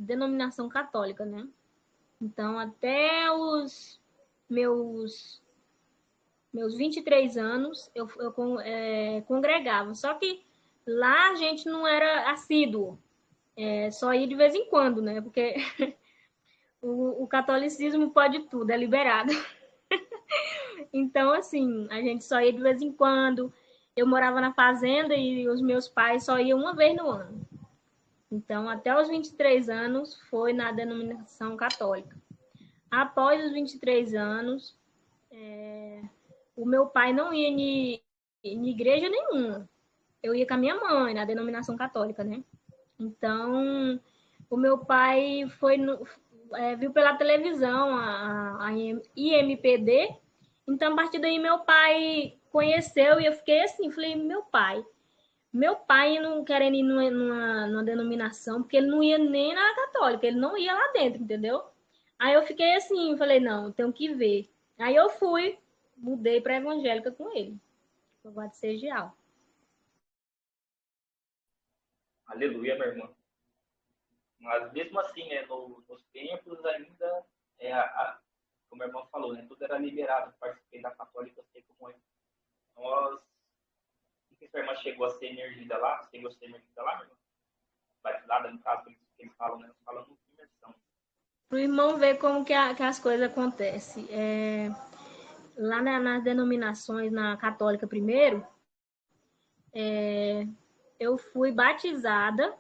denominação católica, né? Então, até os meus 23 anos, eu congregava. Só que lá a gente não era assíduo, só ia de vez em quando, né? Porque o catolicismo pode tudo, é liberado. Então, assim, a gente só ia de vez em quando. Eu morava na fazenda e os meus pais só iam uma vez no ano. Então, até os 23 anos foi na denominação católica. Após os 23 anos, o meu pai não ia em igreja nenhuma. Eu ia com a minha mãe na denominação católica, né? Então, o meu pai viu pela televisão a IMPD. Então, a partir daí, meu pai conheceu e eu fiquei assim, falei, meu pai não querendo ir numa denominação, porque ele não ia nem na católica, ele não ia lá dentro, entendeu? Aí eu fiquei assim, falei, não, tenho que ver. Aí eu fui, mudei para evangélica com ele, eu gosto de ser geal. Aleluia, minha irmã. Mas mesmo assim, né, nos templos ainda, como a irmã falou, né, tudo era liberado. Participei da católica, eu sei como é. Nós, que sua irmã chegou a ser emergida lá, chegou a ser emergida lá, minha irmã? Batizada, no caso, que eles falam, né, nós falamos de imersão. Para o irmão ver como que as coisas acontecem. Lá nas denominações, na católica primeiro, eu fui batizada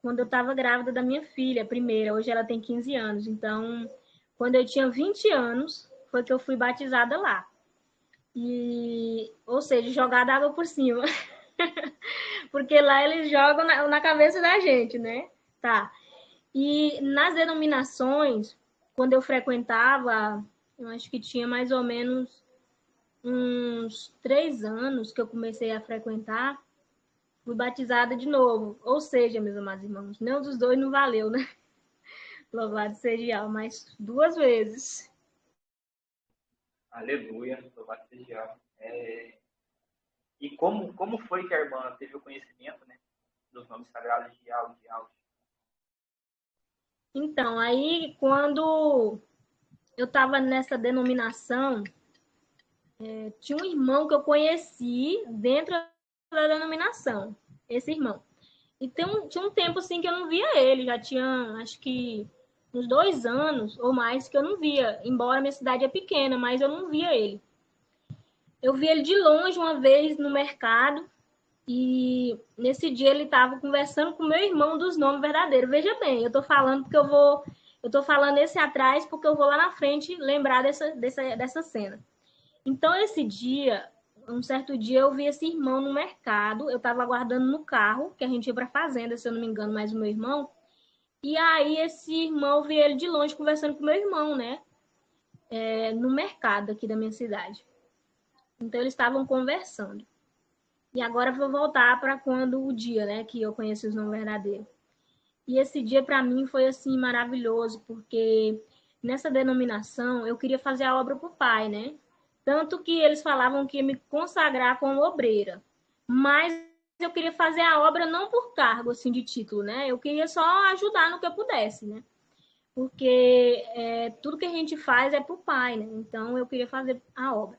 quando eu estava grávida da minha filha, primeira. Hoje ela tem 15 anos. Então, quando eu tinha 20 anos, foi que eu fui batizada lá. Ou seja, jogada água por cima. Porque lá eles jogam na cabeça da gente, né? Tá. E nas denominações, quando eu frequentava, eu acho que tinha mais ou menos uns 3 anos que eu comecei a frequentar, fui batizada de novo. Ou seja, meus amados irmãos, nenhum dos dois não valeu, né? Louvado seja, mas 2 vezes. Aleluia, louvado seja. E como foi que a irmã teve o conhecimento, né, dos nomes sagrados de Yahweh, de Yahweh? Então, aí quando eu estava nessa denominação, tinha um irmão que eu conheci dentro da denominação, esse irmão. E tinha um tempo assim que eu não via ele, já tinha acho que uns 2 anos ou mais que eu não via, embora minha cidade é pequena, mas eu não via ele. Eu vi ele de longe uma vez no mercado e nesse dia ele estava conversando com meu irmão dos nomes verdadeiros. Veja bem, eu estou falando porque eu tô falando esse atrás porque eu vou lá na frente lembrar dessa cena. Então, esse dia, um certo dia, eu vi esse irmão no mercado. Eu estava aguardando no carro, que a gente ia para a fazenda, se eu não me engano, mais o meu irmão. E aí, esse irmão, eu vi ele de longe conversando com meu irmão, né? No mercado aqui da minha cidade. Então, eles estavam conversando. E agora eu vou voltar para quando o dia, né, que eu conheci os nomes verdadeiros. E esse dia, para mim, foi assim maravilhoso, porque nessa denominação eu queria fazer a obra para o Pai, né? Tanto que eles falavam que ia me consagrar como obreira. Mas eu queria fazer a obra não por cargo, assim, de título, né? Eu queria só ajudar no que eu pudesse, né? Porque tudo que a gente faz é para o Pai, né? Então eu queria fazer a obra.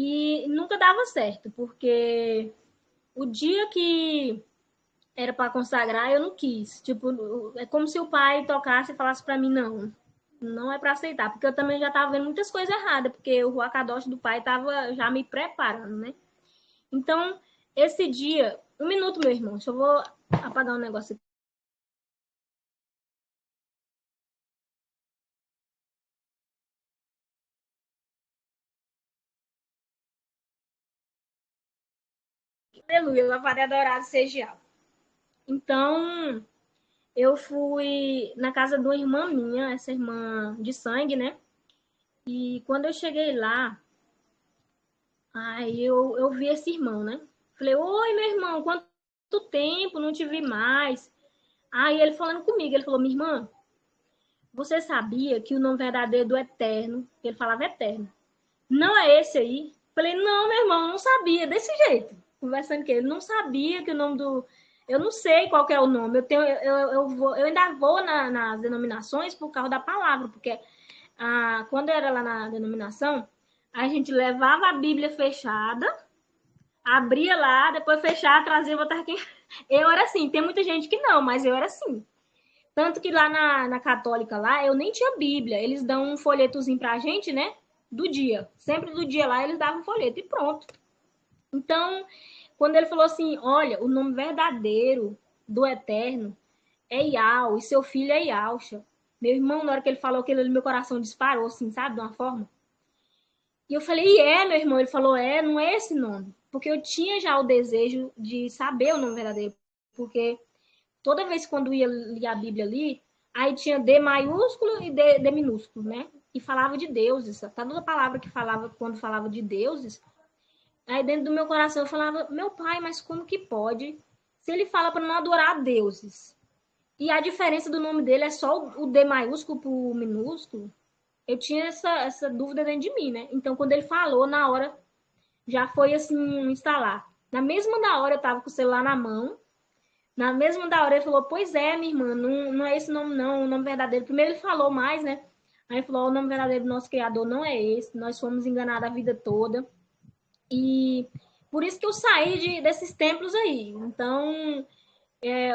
E nunca dava certo, porque o dia que era para consagrar, eu não quis. Tipo, é como se o pai tocasse e falasse para mim, não, não é para aceitar. Porque eu também já tava vendo muitas coisas erradas, porque o Ruacadosh do pai tava já me preparando, né? Então, esse dia... Um minuto, meu irmão, deixa eu vou apagar um negócio aqui. Aleluia, louvado e adorado seja. Então, eu fui na casa de uma irmã minha, essa irmã de sangue, né? E quando eu cheguei lá, aí eu vi esse irmão, né? Falei, oi, meu irmão, quanto tempo, não te vi mais. Aí ele falando comigo, ele falou, minha irmã, você sabia que o nome verdadeiro do Eterno, ele falava Eterno, não é esse aí? Falei, não, meu irmão, não sabia, desse jeito. Conversando com ele, não sabia que o nome do Eu não sei qual que é o nome. Eu ainda vou nas denominações por causa da palavra, porque quando eu era lá na denominação, a gente levava a Bíblia fechada, abria lá, depois fechava, trazia, botava aqui. Eu era assim, tem muita gente que não, mas eu era assim. Tanto que lá na católica lá, eu nem tinha Bíblia. Eles dão um folhetozinho pra gente, né? Do dia. Sempre do dia lá, eles davam um folheto e pronto. Então, quando ele falou assim, olha, o nome verdadeiro do Eterno é Iau, e seu filho é Iauxa. Meu irmão, na hora que ele falou aquilo, meu coração disparou, assim, sabe? De uma forma. E eu falei, meu irmão? Ele falou, não é esse nome. Porque eu tinha já o desejo de saber o nome verdadeiro. Porque toda vez quando ia ler a Bíblia ali, aí tinha D maiúsculo e D minúsculo, né? E falava de deuses. Toda palavra que falava, quando falava de deuses, aí dentro do meu coração eu falava, meu pai, mas como que pode? Se ele fala para não adorar deuses. E a diferença do nome dele é só o D maiúsculo pro minúsculo. Eu tinha essa dúvida dentro de mim, né? Então, quando ele falou, na hora, já foi assim, instalar. Na mesma da hora, eu tava com o celular na mão. Na mesma da hora, ele falou, pois é, minha irmã, não é esse nome não, o nome verdadeiro. Primeiro ele falou mais, né? Aí ele falou, o nome verdadeiro do nosso Criador não é esse. Nós fomos enganados a vida toda. E por isso que eu saí desses templos aí. Então,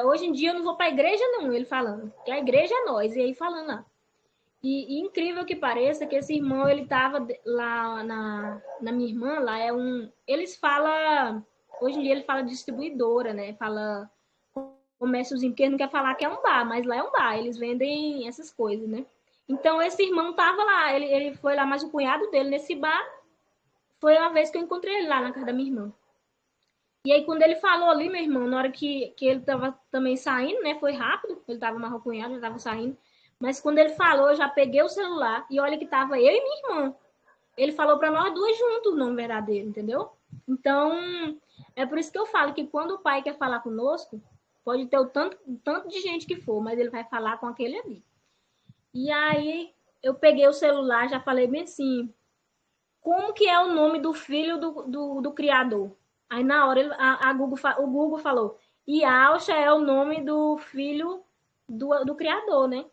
hoje em dia eu não vou para a igreja não, ele falando. Que a igreja é nós. E aí falando lá. E incrível que pareça que esse irmão, ele tava lá na minha irmã, lá é um... Eles falam... Hoje em dia ele fala distribuidora, né? Fala comérciozinho, porque ele não quer falar que é um bar, mas lá é um bar. Eles vendem essas coisas, né? Então esse irmão tava lá, ele foi lá, mas o cunhado dele nesse bar foi uma vez que eu encontrei ele lá na casa da minha irmã. E aí, quando ele falou ali, meu irmão, na hora que ele tava também saindo, né? Foi rápido, ele tava mais cunhado, já tava saindo. Mas quando ele falou, eu já peguei o celular e olha que tava eu e minha irmã. Ele falou para nós duas juntos o nome verdadeiro, entendeu? Então, é por isso que eu falo que quando o pai quer falar conosco, pode ter o tanto de gente que for, mas ele vai falar com aquele ali. E aí, eu peguei o celular, já falei bem assim, como que é o nome do filho do criador? Aí na hora o Google falou, Yalcha é o nome do filho do criador, né?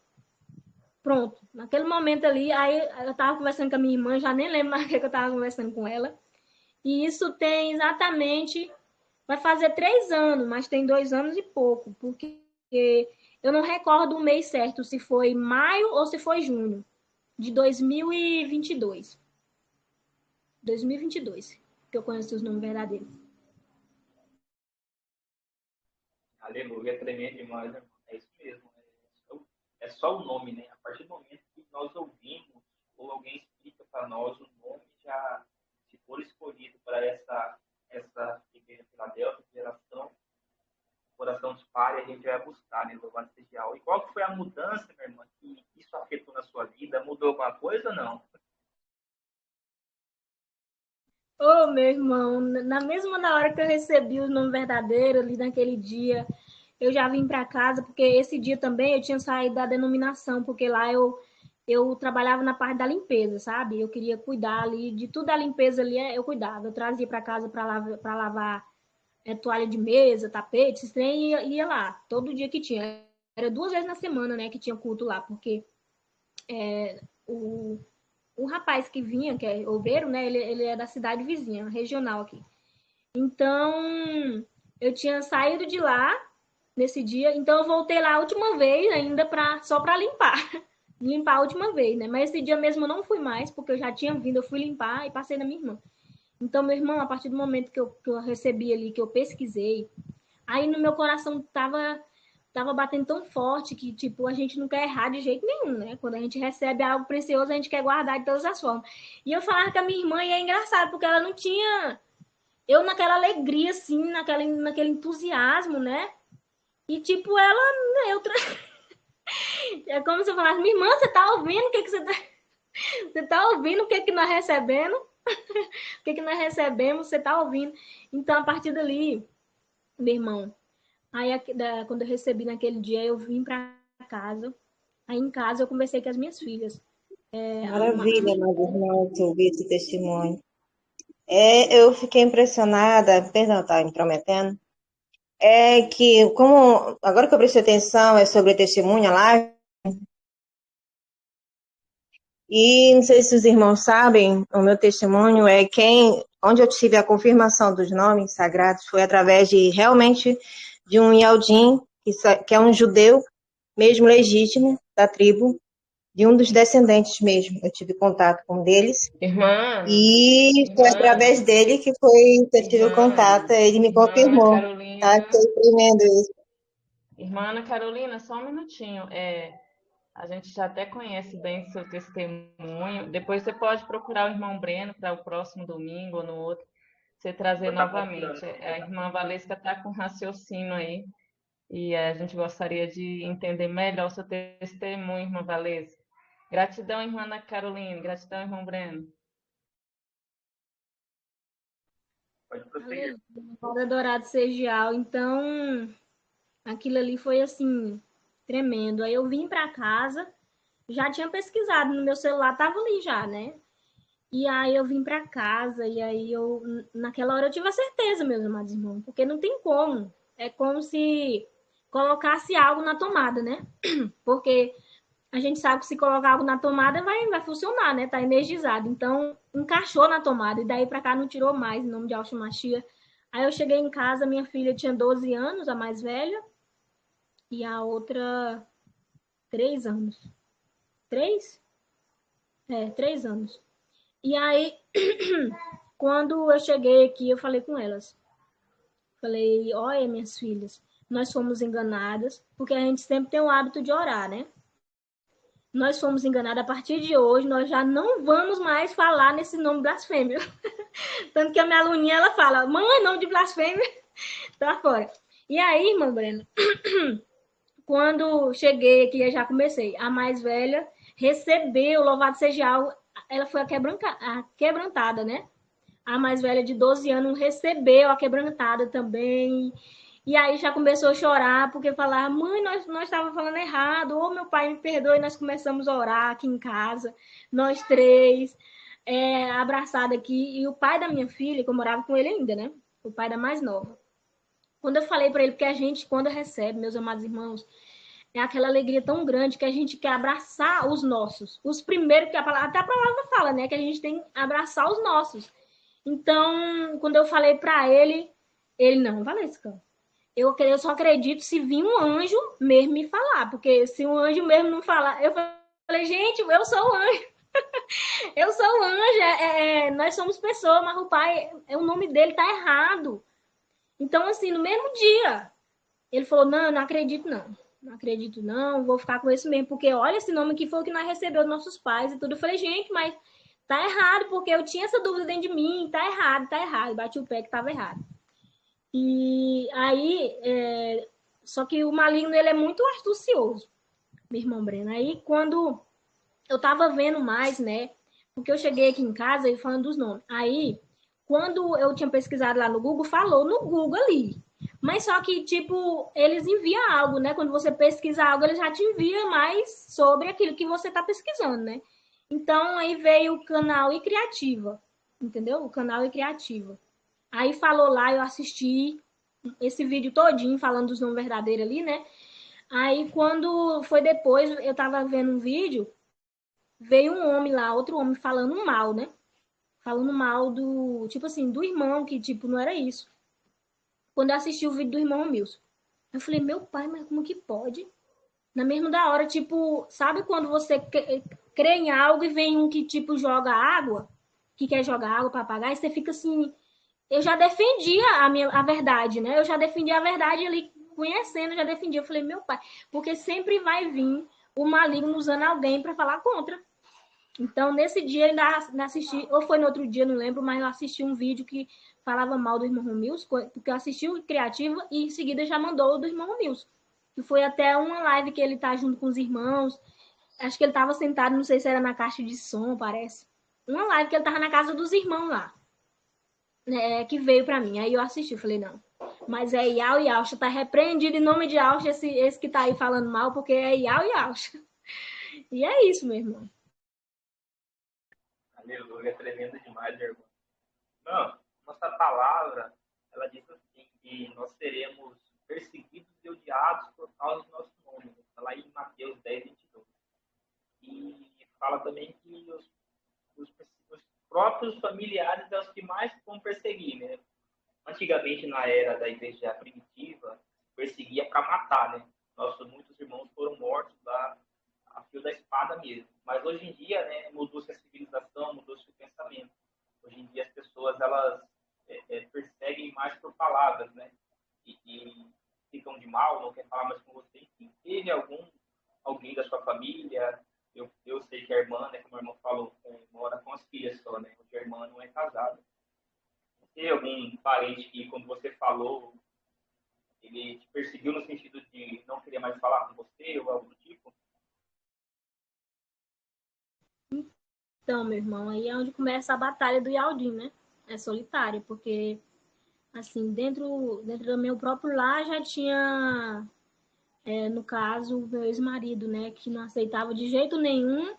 Pronto. Naquele momento ali, aí eu tava conversando com a minha irmã, já nem lembro mais o que eu tava conversando com ela. E isso tem exatamente, vai fazer 3 anos, mas tem 2 anos e pouco, porque eu não recordo o mês certo, se foi maio ou se foi junho de 2022. 2022, que eu conheço os nomes verdadeiros. Aleluia, é tremendo demais, irmão. É isso mesmo. É só o nome, né? A partir do momento que nós ouvimos ou alguém explica para nós o nome, já se for escolhido para essa igreja Filadélfia, geração, coração dos pais, a gente vai buscar, né? Louvado seja. E qual que foi a mudança, minha irmã, que isso afetou na sua vida? Mudou alguma coisa ou não? Ô, meu irmão, na mesma na hora que eu recebi o nome verdadeiro, ali naquele dia, eu já vim para casa, porque esse dia também eu tinha saído da denominação, porque lá eu trabalhava na parte da limpeza, sabe? Eu queria cuidar ali de tudo a limpeza ali, eu cuidava. Eu trazia para casa para lavar toalha de mesa, tapete, esse trem, ia lá, todo dia que tinha. Era 2 vezes na semana, né, que tinha culto lá, porque o, o rapaz que vinha, que é Oveiro, né, ele é da cidade vizinha, regional aqui. Então, eu tinha saído de lá nesse dia, então eu voltei lá a última vez ainda só para limpar. Limpar a última vez, né? Mas esse dia mesmo eu não fui mais, porque eu já tinha vindo, eu fui limpar e passei na minha irmã. Então, meu irmão, a partir do momento que eu recebi ali, que eu pesquisei, aí no meu coração tava batendo tão forte que, tipo, a gente não quer errar de jeito nenhum, né? Quando a gente recebe algo precioso, a gente quer guardar de todas as formas. E eu falava com a minha irmã e é engraçado, porque ela não tinha... Eu naquela alegria, assim, naquele entusiasmo, né? E, tipo, ela neutra. É como se eu falasse, minha irmã, você tá ouvindo o que você tá... Você tá ouvindo o que nós recebendo? O que nós recebemos, você tá ouvindo. Então, a partir dali, meu irmão, aí quando eu recebi naquele dia, eu vim para casa. Aí em casa eu conversei com as minhas filhas. Maravilha, mas irmão, que ouvir esse testemunho. Eu fiquei impressionada, perdão, tá intrometendo? é que, como agora que eu prestei atenção, é sobre testemunha lá, e não sei se os irmãos sabem, o meu testemunho é onde eu tive a confirmação dos nomes sagrados foi através de realmente de um Yaldim, que é um judeu mesmo legítimo da tribo, de um dos descendentes mesmo. Eu tive contato com um deles. Irmã, E foi irmã, através dele que eu tive o irmã, contato. Ele me irmã Ana confirmou. Tá? Carolina, Fiquei tremendo isso. irmã Ana Carolina, só um minutinho. A gente já até conhece bem seu testemunho. Depois você pode procurar o irmão Breno para o próximo domingo ou no outro, você trazer Vou estar procurando. novamente. A irmã Valesca está com raciocínio aí e a gente gostaria de entender melhor o seu testemunho, irmã Valesca. Gratidão, irmã Ana Carolina. Gratidão, irmão Breno. Pode prosseguir. Aleluia. Glória dourado seja. Então, aquilo ali foi assim, tremendo. Aí eu vim para casa, já tinha pesquisado no meu celular, tava ali já, né? E aí eu vim para casa e aí naquela hora eu tive a certeza, meus amados irmãos, porque não tem como. É como se colocasse algo na tomada, né? Porque a gente sabe que se colocar algo na tomada vai funcionar, né? Tá energizado. Então, encaixou na tomada e daí para cá não tirou mais, em nome de Alxa Machia. Aí eu cheguei em casa, minha filha tinha 12 anos, a mais velha, e a outra 3 anos. 3? 3 anos. E aí, quando eu cheguei aqui, eu falei com elas. Falei, olha, minhas filhas, nós fomos enganadas, porque a gente sempre tem o hábito de orar, né? Nós fomos enganadas. A partir de hoje, nós já não vamos mais falar nesse nome blasfêmio. Tanto que a minha aluninha, ela fala, mãe, nome de blasfêmia, tá fora. E aí, irmã Breno, quando cheguei aqui, eu já comecei. A mais velha recebeu, louvado seja algo, ela foi a quebrantada, né? A mais velha de 12 anos recebeu a quebrantada também. E aí já começou a chorar, porque falava, mãe, nós estávamos falando errado, ou meu pai me perdoe, nós começamos a orar aqui em casa, nós três, abraçados aqui, e o pai da minha filha, que eu morava com ele ainda, né? O pai da mais nova. Quando eu falei para ele, porque a gente, quando recebe, meus amados irmãos, é aquela alegria tão grande que a gente quer abraçar os nossos. Os primeiros que até a palavra fala, né? Que a gente tem que abraçar os nossos. Então, quando eu falei para ele, não, Valesca, eu só acredito se vir um anjo mesmo me falar, porque se um anjo mesmo não falar, eu falei, gente, eu sou o anjo, eu sou o anjo, nós somos pessoas, mas o pai, o nome dele tá errado. Então, assim, no mesmo dia, ele falou, não, não acredito não. Não acredito não, vou ficar com esse mesmo, porque olha, esse nome aqui foi o que nós recebemos dos nossos pais e tudo. Eu falei, gente, mas tá errado, porque eu tinha essa dúvida dentro de mim, tá errado, tá errado. Bati o pé que tava errado. E aí, só que o maligno, ele é muito astucioso, meu irmão Breno. Aí, quando eu tava vendo mais, né, porque eu cheguei aqui em casa e falando dos nomes. Aí, quando eu tinha pesquisado lá no Google, falou no Google ali. Mas só que, tipo, eles enviam algo, né? Quando você pesquisa algo, eles já te enviam mais sobre aquilo que você tá pesquisando, né? Então, aí veio o canal e Criativa, entendeu? O canal e Criativa. Aí falou lá, eu assisti esse vídeo todinho falando dos nomes verdadeiros ali, né? Aí quando foi depois, eu tava vendo um vídeo, veio um homem lá, outro homem falando mal, né? Falando mal do, tipo assim, do irmão, que tipo, não era isso. Quando eu assisti o vídeo do irmão Milson, eu falei, meu pai, mas como que pode? Na mesma da hora, tipo, sabe quando você crê em algo e vem um que, tipo, joga água, que quer jogar água para apagar, e você fica assim, eu já defendia a verdade, né? Eu já defendia a verdade ali, conhecendo, já defendia. Eu falei, meu pai, porque sempre vai vir o maligno usando alguém para falar contra. Então, nesse dia, eu ainda assisti, ou foi no outro dia, não lembro, mas eu assisti um vídeo que falava mal do irmão Romilson, porque eu assisti o Criativa e em seguida já mandou o do irmão Romilson. Que foi até uma live que ele tá junto com os irmãos. Acho que ele tava sentado, não sei se era na caixa de som, parece. Uma live que ele tava na casa dos irmãos lá, né, que veio para mim. Aí eu assisti, falei, não. Mas é Iau e Alcha, tá repreendido em nome de Alcha esse que tá aí falando mal, porque é Iau e Alcha. E é isso, meu irmão. Aleluia, é tremendo demais, meu irmão. Não, nossa palavra, ela diz assim, que nós seremos perseguidos e odiados por causa do nosso nome. Está lá em Mateus 10:22. E fala também que os próprios familiares são os que mais vão perseguir, né? Antigamente, na era da igreja primitiva, perseguia para matar, né? Muitos irmãos foram mortos a fio da espada mesmo. Mas hoje em dia, né, mudou-se a civilização, mudou-se o pensamento. Hoje em dia as pessoas elas perseguem mais por palavras, né? E ficam de mal, não quer falar mais com você. Enfim, teve alguém da sua família? Eu sei que a irmã, né, como a irmã falou, mora com as filhas só, né? Porque a irmã não é casada. Tem algum parente que, quando você falou, ele te perseguiu no sentido de não querer mais falar com você ou algo do tipo? Então, meu irmão, aí é onde começa a batalha do Yaldin, né? É solitária, porque, assim, dentro do meu próprio lar já tinha, no caso, o meu ex-marido, né? Que não aceitava de jeito nenhum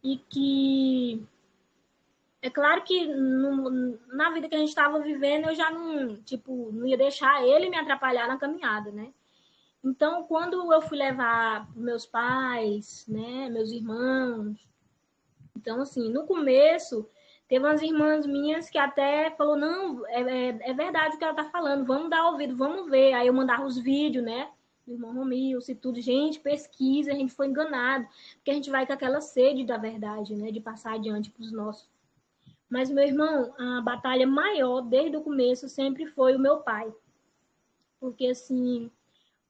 e que... É claro que na vida que a gente estava vivendo, eu já não ia deixar ele me atrapalhar na caminhada, né? Então, quando eu fui levar meus pais, né, meus irmãos, então, assim, no começo, teve umas irmãs minhas que até falou, não, é verdade o que ela tá falando, vamos dar ouvido, vamos ver. Aí eu mandava os vídeos, né, do irmão Romilson e tudo. Gente, pesquisa, a gente foi enganado, porque a gente vai com aquela sede da verdade, né, de passar adiante para os nossos. Mas, meu irmão, a batalha maior, desde o começo, sempre foi o meu pai. Porque, assim,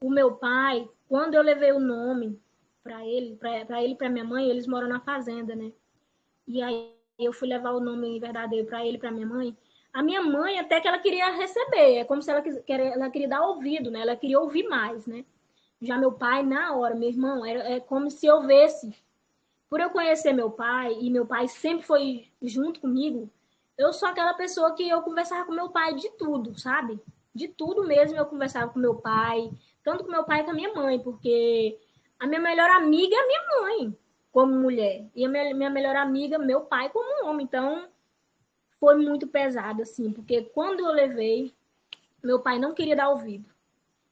o meu pai, quando eu levei o nome para ele e para minha mãe, eles moram na fazenda, né? E aí eu fui levar o nome verdadeiro para ele e para minha mãe. A minha mãe até que ela queria receber, é como se ela queria dar ouvido, né? Ela queria ouvir mais, né? Já meu pai, na hora, meu irmão, é como se eu visse. Por eu conhecer meu pai, e meu pai sempre foi junto comigo, eu sou aquela pessoa que eu conversava com meu pai de tudo, sabe? De tudo mesmo eu conversava com meu pai, tanto com meu pai como com a minha mãe, porque a minha melhor amiga é a minha mãe, como mulher, e a minha melhor amiga, meu pai, como homem. Então, foi muito pesado, assim, porque quando eu levei, meu pai não queria dar ouvido.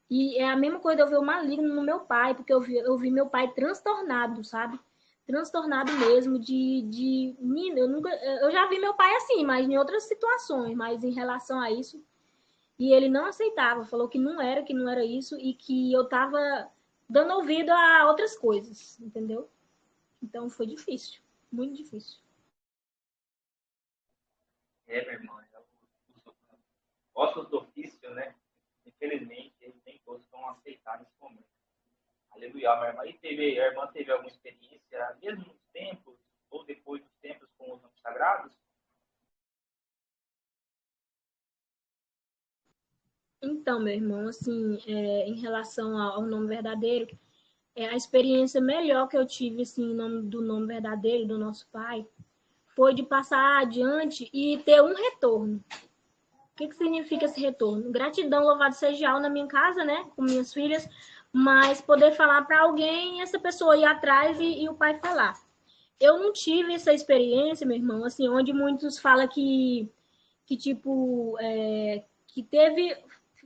E é a mesma coisa de eu ver o maligno no meu pai, porque eu vi meu pai transtornado, sabe? Transtornado mesmo, eu já vi meu pai assim, mas em outras situações, mas em relação a isso, e ele não aceitava, falou que não era isso, e que eu tava dando ouvido a outras coisas, entendeu? Então foi difícil, muito difícil. Minha irmã, os ossos do ofício, né? Infelizmente, eles nem todos vão aceitar nesse momento. Aleluia, minha irmã. E a irmã teve alguma experiência, mesmo nos tempos, ou depois dos tempos com os nomes sagrados? Então, meu irmão, assim, em relação ao nome verdadeiro, a experiência melhor que eu tive, assim, em nome do nome verdadeiro do nosso pai, foi de passar adiante e ter um retorno. O que significa esse retorno? Gratidão, louvado seja na minha casa, né, com minhas filhas, mas poder falar para alguém, essa pessoa ir atrás e o pai falar. Eu não tive essa experiência, meu irmão, assim, onde muitos falam que tipo, que teve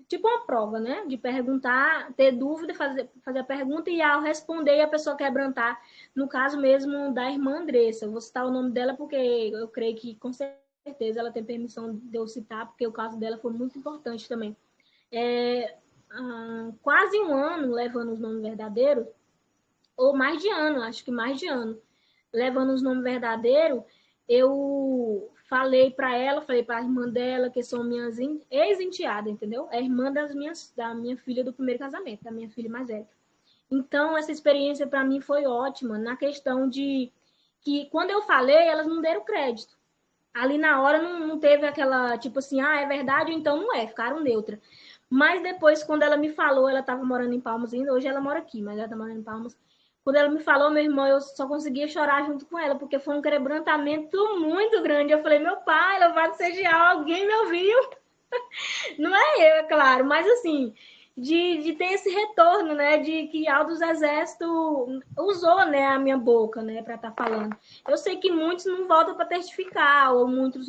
tipo uma prova, né? De perguntar, ter dúvida, fazer a pergunta e ao responder a pessoa quebrantar. No caso mesmo da irmã Andressa. Eu vou citar o nome dela porque eu creio que com certeza ela tem permissão de eu citar, porque o caso dela foi muito importante também. Quase um ano levando os nomes verdadeiros, ou mais de ano, acho que mais de ano, levando os nomes verdadeiros, eu falei para ela, falei para a irmã dela, que são minhas ex-enteadas, entendeu? É irmã da minha filha do primeiro casamento, da minha filha mais velha. Então, essa experiência para mim foi ótima, na questão de que, quando eu falei, elas não deram crédito. Ali na hora não teve aquela, tipo assim, é verdade ou então não é, ficaram neutra. Mas depois, quando ela me falou, ela estava morando em Palmas ainda, hoje ela mora aqui, mas ela está morando em Palmas. Quando ela me falou, meu irmão, eu só conseguia chorar junto com ela, porque foi um quebrantamento muito grande. Eu falei, meu pai, louvado seja alguém me ouviu. Não é eu, é claro, mas assim, de ter esse retorno, né, de que Aldo dos Exércitos usou, né, a minha boca, né, para estar falando. Eu sei que muitos não voltam para testificar, ou muitos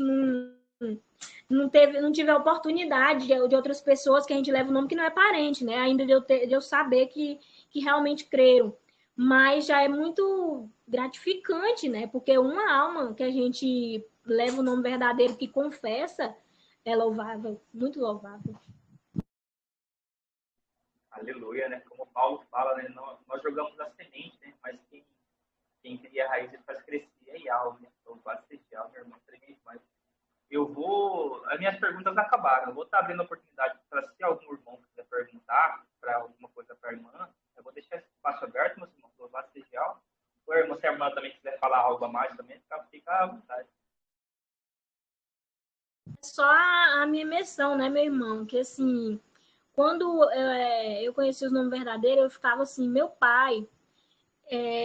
não tive a oportunidade de outras pessoas que a gente leva o nome que não é parente, né? Ainda de eu saber que realmente creram. Mas já é muito gratificante, né? Porque uma alma que a gente leva o nome verdadeiro, que confessa, é louvável, muito louvável. Aleluia, né? Como Paulo fala, né? Nós jogamos a semente, né? Mas quem cria a raiz faz crescer é Yahweh, né? Então, quase ser Yahweh, meu irmão, tremendo demais. As minhas perguntas acabaram. Eu vou estar abrindo a oportunidade para, se algum irmão quiser perguntar para alguma coisa para a irmã, eu vou deixar esse espaço aberto, meus irmãos, louvado seja Yahweh. Ou irmã, se a irmã também quiser falar algo a mais também, fica à vontade. Só a minha imersão, né, meu irmão? Que assim, quando eu conheci os nomes verdadeiros, eu ficava assim, meu pai.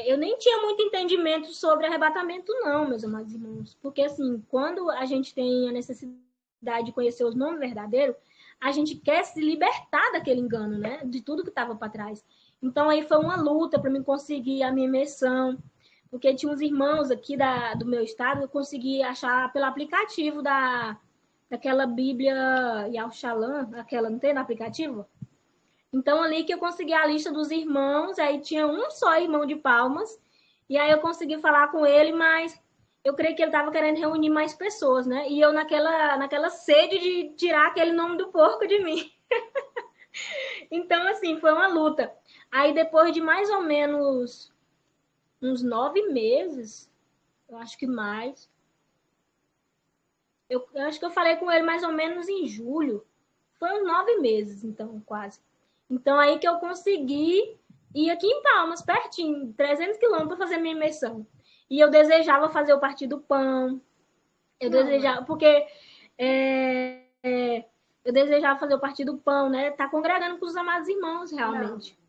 Eu nem tinha muito entendimento sobre arrebatamento, não, meus amados irmãos. Porque, assim, quando a gente tem a necessidade de conhecer os nomes verdadeiros, a gente quer se libertar daquele engano, né? De tudo que estava para trás. Então, aí foi uma luta para mim conseguir a minha imersão. Porque tinha uns irmãos aqui do meu estado, eu consegui achar pelo aplicativo daquela Bíblia Yahushalam, aquela, não tem no aplicativo? Então, ali que eu consegui a lista dos irmãos, aí tinha um só irmão de Palmas, e aí eu consegui falar com ele, mas eu creio que ele estava querendo reunir mais pessoas, né? E eu naquela sede de tirar aquele nome do porco de mim. Então, assim, foi uma luta. Aí, depois de mais ou menos uns 9 meses, eu acho que mais, eu acho que eu falei com ele mais ou menos em julho. Foi uns 9 meses, então, quase. Então, aí que eu consegui ir aqui em Palmas, pertinho, 300 quilômetros, para fazer minha imersão. E eu desejava fazer o Partido Pão. Eu desejava, porque eu desejava fazer o Partido Pão, né? Tá congregando com os amados irmãos, realmente. Não.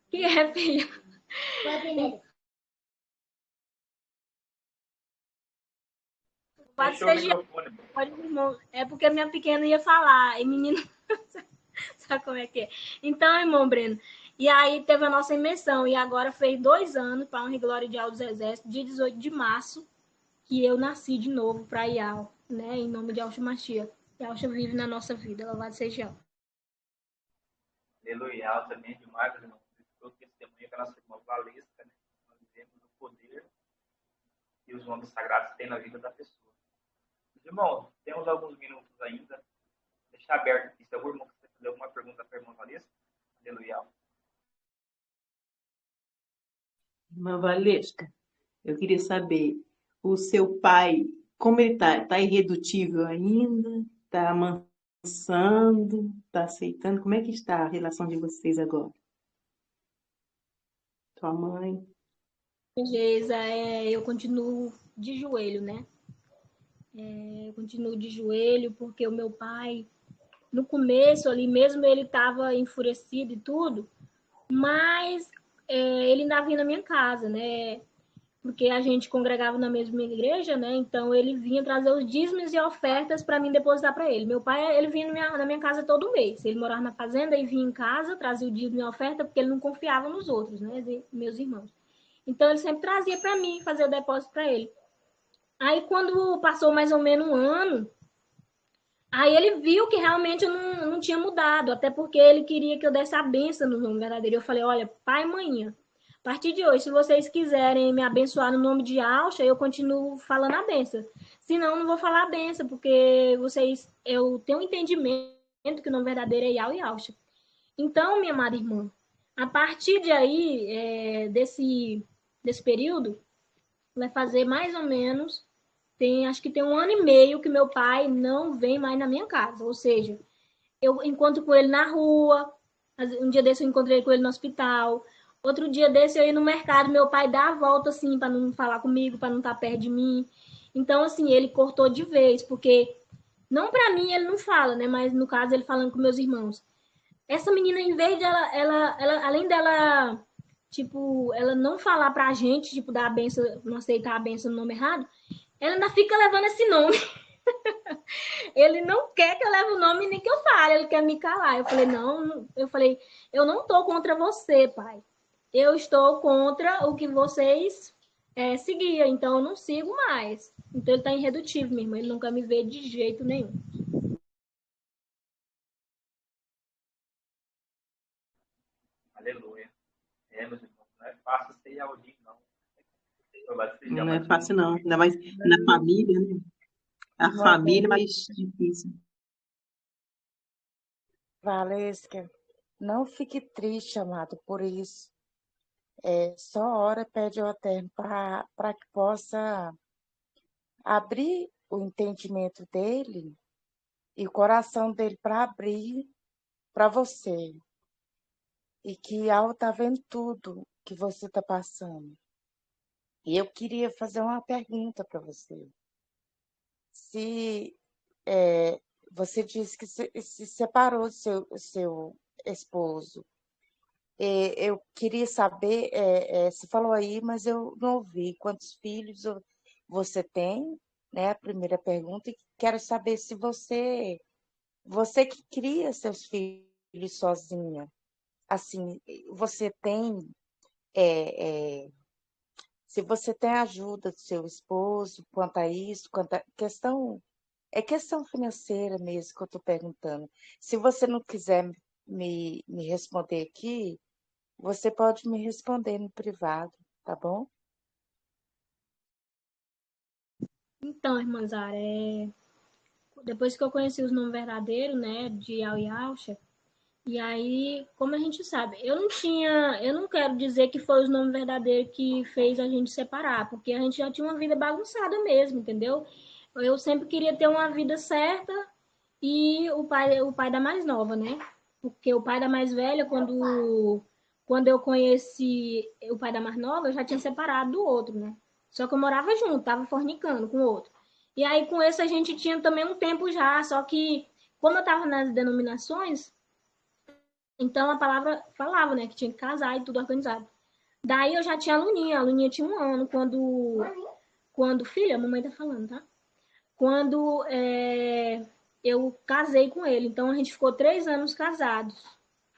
Que é, filho? Pode ser, pode, irmão. É porque minha pequena ia falar, e menino sabe como é que é. Então, irmão Breno, e aí teve a nossa imersão, e agora fez 2 anos, para honra e glória de Aldos Exércitos, dia 18 de março, que eu nasci de novo para Ial, né, em nome de Yahshua Mashiach. Yahshua vive na nossa vida, louvado seja Yahweh. Aleluia, também demais, irmão. Eu testemunho que a nossa irmã Valesca, né? Nós vivemos o poder e os nomes sagrados que tem na vida da pessoa. Irmão, temos alguns minutos ainda. Deixar aberto aqui. Se algum irmão quiser fazer alguma pergunta para a irmã Valesca. Aleluia. Irmã Valesca, eu queria saber, o seu pai, como ele está? Está irredutível ainda? Está amansando? Está aceitando? Como é que está a relação de vocês agora? Tua mãe? Geisa, eu continuo de joelho, né? Eu continuo de joelho porque o meu pai, no começo ali, mesmo ele estava enfurecido e tudo, mas ele ainda vinha na minha casa, né? Porque a gente congregava na mesma igreja, né? Então ele vinha trazer os dízimos e ofertas para mim depositar para ele. Meu pai, ele vinha na minha casa todo mês. Ele morava na fazenda e vinha em casa, trazia o dízimo e a oferta, porque ele não confiava nos outros, né? Meus irmãos. Então ele sempre trazia para mim, fazer o depósito para ele. Aí quando passou mais ou menos 1 ano, aí ele viu que realmente eu não tinha mudado, até porque ele queria que eu desse a benção no nome verdadeiro. Eu falei, olha, pai e mãe, a partir de hoje, se vocês quiserem me abençoar no nome de Alcha, eu continuo falando a benção. Senão, não vou falar a benção, porque eu tenho um entendimento que o nome verdadeiro é Yahweh e Alcha. Então, minha amada irmã, a partir de aí, desse período, vai fazer mais ou menos, acho que tem 1 ano e meio que meu pai não vem mais na minha casa. Ou seja, eu encontro com ele na rua, um dia desse eu encontrei com ele no hospital, outro dia desse eu ia no mercado, meu pai dá a volta assim, para não falar comigo, para não estar perto de mim. Então, assim, ele cortou de vez, porque, não para mim ele não fala, né? Mas no caso ele falando com meus irmãos. Essa menina, em vez de ela além dela, tipo, ela não falar pra gente, tipo, dar a benção, não aceitar a benção no nome errado, ela ainda fica levando esse nome. Ele não quer que eu leve o nome nem que eu fale, ele quer me calar. Eu falei, eu não tô contra você, pai. Eu estou contra o que vocês seguia, então eu não sigo mais. Então ele tá irredutível, minha irmã, ele nunca me vê de jeito nenhum. Aleluia. Meus irmãos, não é fácil ser Yaldin, não. Louvado seja Não é mais fácil, não. Ainda mais na família, né? A família é mais difícil. Valesca, não fique triste, amado, por isso. Só ora, pede ao Eterno para que possa abrir o entendimento dele e o coração dele para abrir para você. E que ao tá vendo tudo que você está passando. E eu queria fazer uma pergunta para você. Se você disse que se separou do seu esposo, eu queria saber, você falou aí, mas eu não ouvi quantos filhos você tem, né? A primeira pergunta, e quero saber se você que cria seus filhos sozinha, assim, você tem, é, é, se você tem a ajuda do seu esposo quanto a isso, quanto a questão financeira mesmo que eu estou perguntando. Se você não quiser me responder aqui, você pode me responder no privado, tá bom? Então, irmã Zara, depois que eu conheci os nomes verdadeiros, né, de Yau e Alcha, e aí, como a gente sabe, eu não quero dizer que foi os nomes verdadeiros que fez a gente separar, porque a gente já tinha uma vida bagunçada mesmo, entendeu? Eu sempre queria ter uma vida certa e o pai da mais nova, né? Porque o pai da mais velha, quando eu conheci o pai da mais nova, eu já tinha separado do outro, né? Só que eu morava junto, tava fornicando com o outro. E aí, com esse, a gente tinha também um tempo já, só que, como eu tava nas denominações, então a palavra falava, né, que tinha que casar e tudo organizado. Daí eu já tinha a Luninha tinha 1 ano, filha, a mamãe tá falando, tá? Quando eu casei com ele. Então a gente ficou 3 anos casados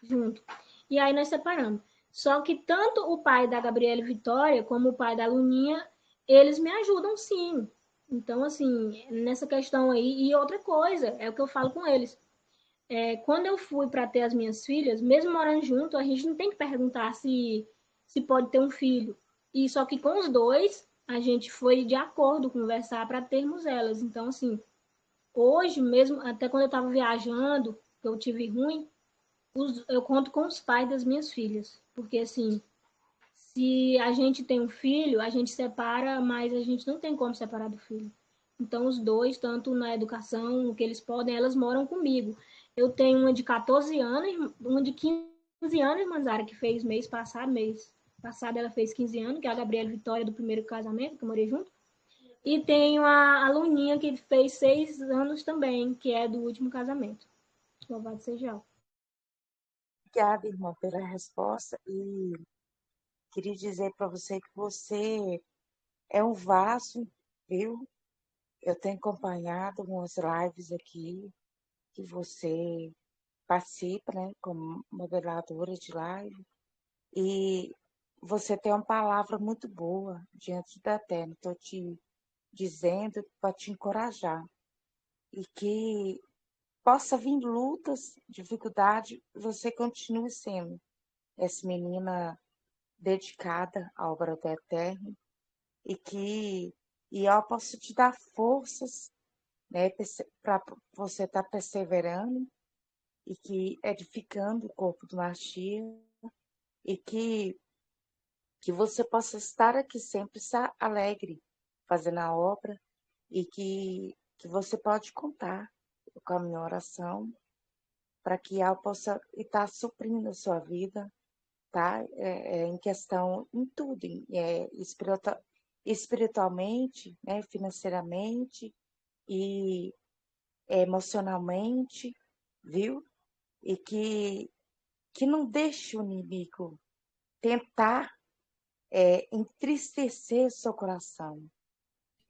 junto. E aí nós separamos. Só que tanto o pai da Gabriela e Vitória como o pai da Luninha, eles me ajudam sim. Então, assim, nessa questão aí. E outra coisa, é o que eu falo com eles. Quando eu fui para ter as minhas filhas, mesmo morando junto, a gente não tem que perguntar se pode ter um filho. E só que com os dois, a gente foi de acordo conversar para termos elas. Então, assim, hoje mesmo, até quando eu estava viajando, que eu tive ruim, eu conto com os pais das minhas filhas. Porque, assim, se a gente tem um filho, a gente separa, mas a gente não tem como separar do filho. Então, os dois, tanto na educação, no que eles podem, elas moram comigo. Eu tenho uma de 14 anos, uma de 15 anos, Manzara, que fez mês passado ela fez 15 anos, que é a Gabriela Vitória do primeiro casamento, que eu morei junto. E tenho a Luninha, que fez 6 anos também, que é do último casamento. Louvado seja. Obrigada, irmã, pela resposta. E queria dizer para você que você é um vaso, viu? Eu tenho acompanhado algumas lives aqui que você participa, né, como moderadora de live. E você tem uma palavra muito boa diante da Eterna. Estou te dizendo para te encorajar. E que possa vir lutas, dificuldade, você continue sendo essa menina dedicada à obra do Eterno e eu posso te dar forças, né, para você estar perseverando e que edificando o corpo do Mashiach e que você possa estar aqui sempre alegre fazendo a obra e que você pode contar com a minha oração para que ela possa estar suprindo a sua vida, tá? Em questão, em tudo, espiritualmente, né? Financeiramente e emocionalmente, viu? E que não deixe o inimigo tentar entristecer o seu coração.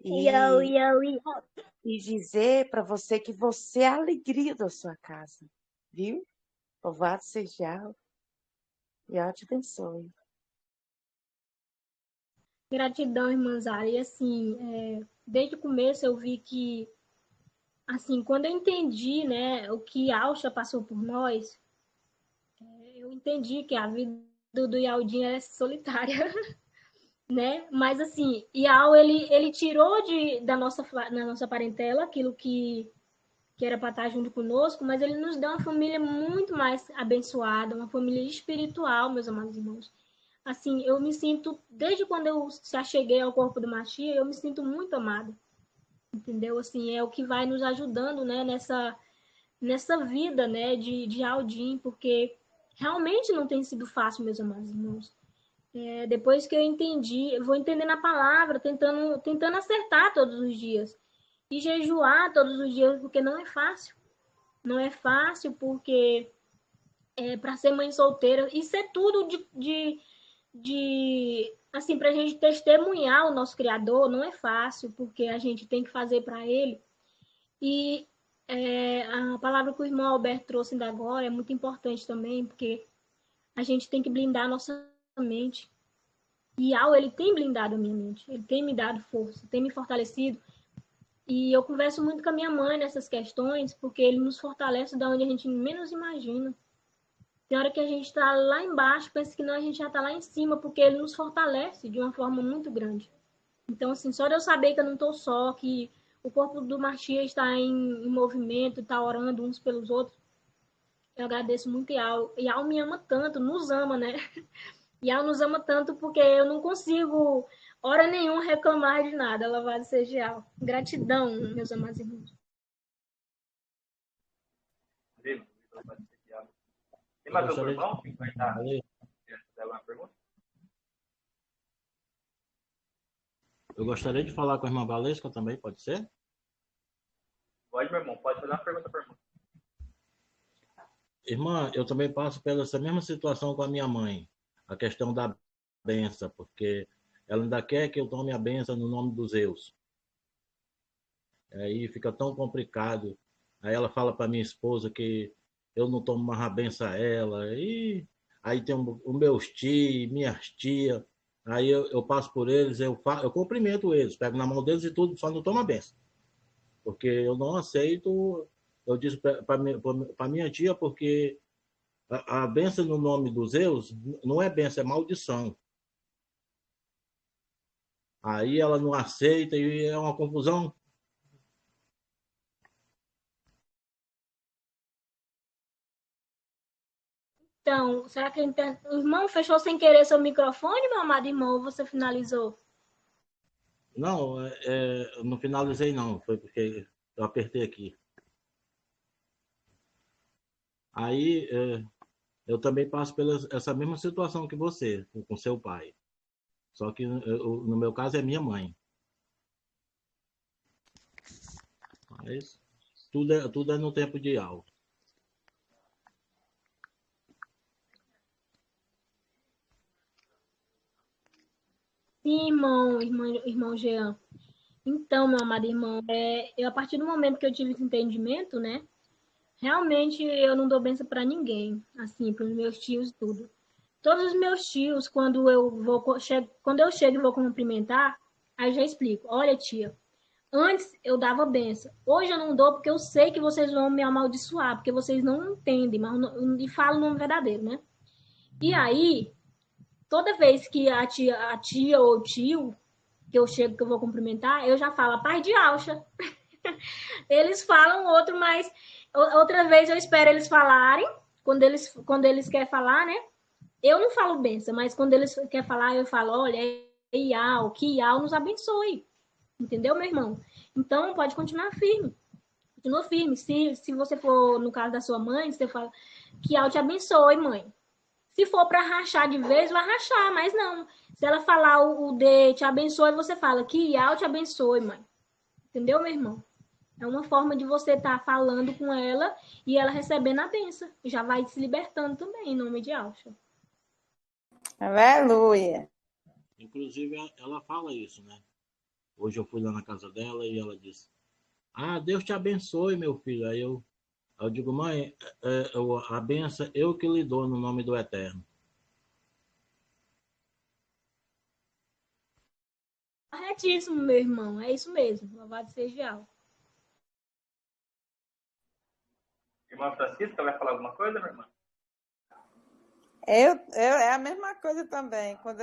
E dizer para você que você é a alegria da sua casa, viu? Louvado seja e Deus te abençoe. Gratidão, irmã Zara. E assim, desde o começo eu vi que, assim, quando eu entendi, né, o que Alcha passou por nós, eu entendi que a vida do Yaldinho é solitária, né? Mas assim, Yal, ele tirou da nossa parentela aquilo que era para estar junto conosco, mas ele nos deu uma família muito mais abençoada, uma família espiritual, meus amados irmãos. Assim, eu me sinto, desde quando eu se acheguei ao corpo do Machia, eu me sinto muito amada, entendeu? Assim, é o que vai nos ajudando, né, nessa vida, né, de Aldim, porque realmente não tem sido fácil, meus amados irmãos. Depois que eu entendi, eu vou entendendo a palavra, tentando acertar todos os dias. E jejuar todos os dias, porque não é fácil. Não é fácil, porque para ser mãe solteira, isso é tudo assim, para a gente testemunhar o nosso Criador, não é fácil, porque a gente tem que fazer para Ele. E a palavra que o irmão Alberto trouxe ainda agora é muito importante também, porque a gente tem que blindar a nossa mente. E ele tem blindado a minha mente, ele tem me dado força, tem me fortalecido. E eu converso muito com a minha mãe nessas questões, porque ele nos fortalece da onde a gente menos imagina. Tem hora que a gente está lá embaixo, pensa que não, a gente já está lá em cima, porque ele nos fortalece de uma forma muito grande. Então, assim, só de eu saber que eu não estou só, que o corpo do Machia está em movimento, está orando uns pelos outros, eu agradeço muito Yal. Yal me ama tanto, nos ama, né? Yal nos ama tanto porque eu não consigo, hora nenhuma, reclamar de nada. Louvado seja Yal. Gratidão, meus amados irmãos. Tem Eu mais algum gostaria de irmão que vai estar falar, fazer alguma pergunta? eu gostaria de falar com a irmã Valesca também, pode ser? Pode, meu irmão, pode fazer uma pergunta para mim. Irmã, eu também passo pela essa mesma situação com a minha mãe, a questão da benção, porque ela ainda quer que eu tome a benção no nome dos Zeus. Aí fica tão complicado. Aí ela fala para minha esposa que eu não tomo mais a benção a ela. E aí tem os meus tios, minhas tias. Aí eu passo por eles, eu cumprimento eles, pego na mão deles e tudo, só não tomo a benção. Porque eu não aceito, eu disse para minha tia, porque a benção no nome dos Zeus não é benção, é maldição. Aí ela não aceita e é uma confusão. Então, será que o irmão fechou sem querer seu microfone, meu amado irmão, ou você finalizou? Não, eu não finalizei não, foi porque eu apertei aqui. Aí eu também passo pela essa mesma situação que você, com seu pai. Só que no meu caso é minha mãe. Mas tudo é no tempo de algo. Sim, irmão Jean. Então, meu amado irmão, a partir do momento que eu tive esse entendimento, né? Realmente eu não dou benção para ninguém, assim, para os meus tios e tudo. Todos os meus tios, quando eu chego e vou cumprimentar, aí eu já explico. Olha, tia, antes eu dava benção. Hoje eu não dou porque eu sei que vocês vão me amaldiçoar, porque vocês não entendem, mas e falam o nome verdadeiro, né? E aí, toda vez que a tia ou o tio que eu chego, que eu vou cumprimentar, eu já falo a paz de Alcha. Eles falam outro, mas outra vez eu espero eles falarem, quando eles querem falar, né? Eu não falo benção, mas quando eles querem falar, eu falo, olha, Iau, que Iau nos abençoe. Entendeu, meu irmão? Então, pode continuar firme. Continua firme. Se você for, no caso da sua mãe, você fala, que Iau te abençoe, mãe. Se for para rachar de vez, vai rachar, mas não. Se ela falar o de te abençoe, você fala, que Iau te abençoe, mãe. Entendeu, meu irmão? É uma forma de você estar falando com ela e ela recebendo a benção. Já vai se libertando também, em nome de Alcha. Aleluia. Inclusive, ela fala isso, né? Hoje eu fui lá na casa dela e ela disse: Ah, Deus te abençoe, meu filho. Aí eu digo: Mãe, a benção eu que lhe dou no nome do Eterno. Corretíssimo, meu irmão. É isso mesmo. Louvado seja Yahweh. Irmã Francisca, vai falar alguma coisa, minha irmã? É a mesma coisa também. Quando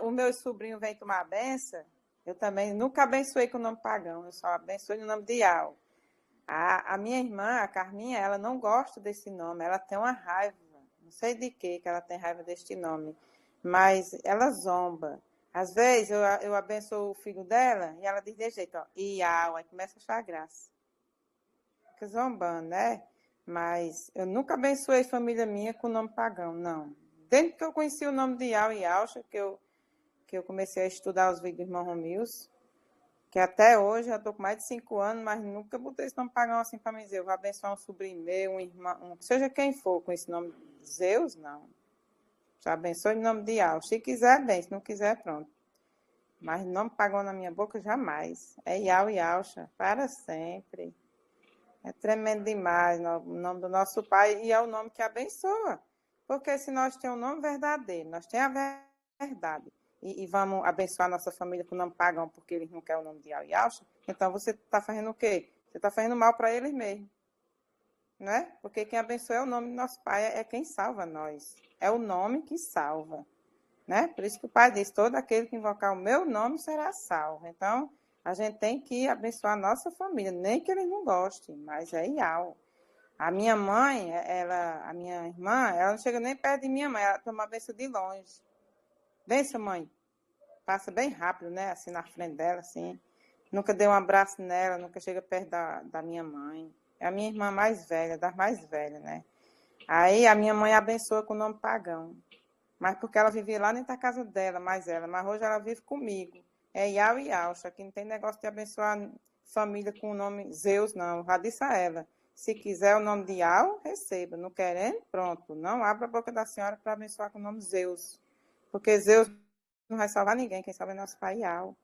o meu sobrinho vem tomar a benção, eu também nunca abençoei com o nome pagão, eu só abençoei no nome de Yahweh. A minha irmã, a Carminha, ela não gosta desse nome, ela tem uma raiva, não sei de que ela tem raiva deste nome, mas ela zomba. Às vezes eu abençoo o filho dela e ela diz de jeito, ó, Yahweh, aí começa a achar graça. Fica zombando, né? Mas eu nunca abençoei família minha com nome pagão, não. Desde que eu conheci o nome de Yahweh e Yahusha, que eu comecei a estudar os vídeos do irmão Romilson, que até hoje, já estou com mais de 5 anos, mas nunca botei esse nome pagão assim para me dizer, eu vou abençoar um sobrinho meu, um irmão, seja quem for com esse nome, Zeus, não. Já abençoe em nome de Yahweh. Se quiser, bem, se não quiser, pronto. Mas nome pagão na minha boca, jamais. É Yahweh e Yahusha, para sempre. É tremendo demais o nome do nosso Pai e é o nome que abençoa. Porque se nós temos um nome verdadeiro, nós temos a verdade, e vamos abençoar nossa família com o nome pagão porque eles não querem o nome de Yahweh e Yahusha, então você está fazendo o quê? Você está fazendo mal para eles mesmo. Né? Porque quem abençoa é o nome do nosso Pai, é quem salva nós. É o nome que salva. Né? Por isso que o Pai diz, todo aquele que invocar o meu nome será salvo. Então, a gente tem que abençoar a nossa família, nem que eles não gostem, mas é Yahweh. A minha mãe, a minha irmã, ela não chega nem perto de minha mãe, ela toma a benção de longe. Benção, mãe. Passa bem rápido, né? Assim, na frente dela, assim. Nunca dei um abraço nela, nunca chega perto da minha mãe. É a minha irmã mais velha, das mais velhas, né? Aí a minha mãe abençoa com o nome pagão. Mas porque ela vivia lá dentro da casa dela, mas hoje ela vive comigo. É Yahweh e Yahusha, aqui não tem negócio de abençoar família com o nome Zeus, não. Já disse a ela. Se quiser o nome de Yahweh, receba. Não querendo, pronto. Não abra a boca da senhora para abençoar com o nome Zeus. Porque Zeus não vai salvar ninguém. Quem salva é nosso Pai Yahweh.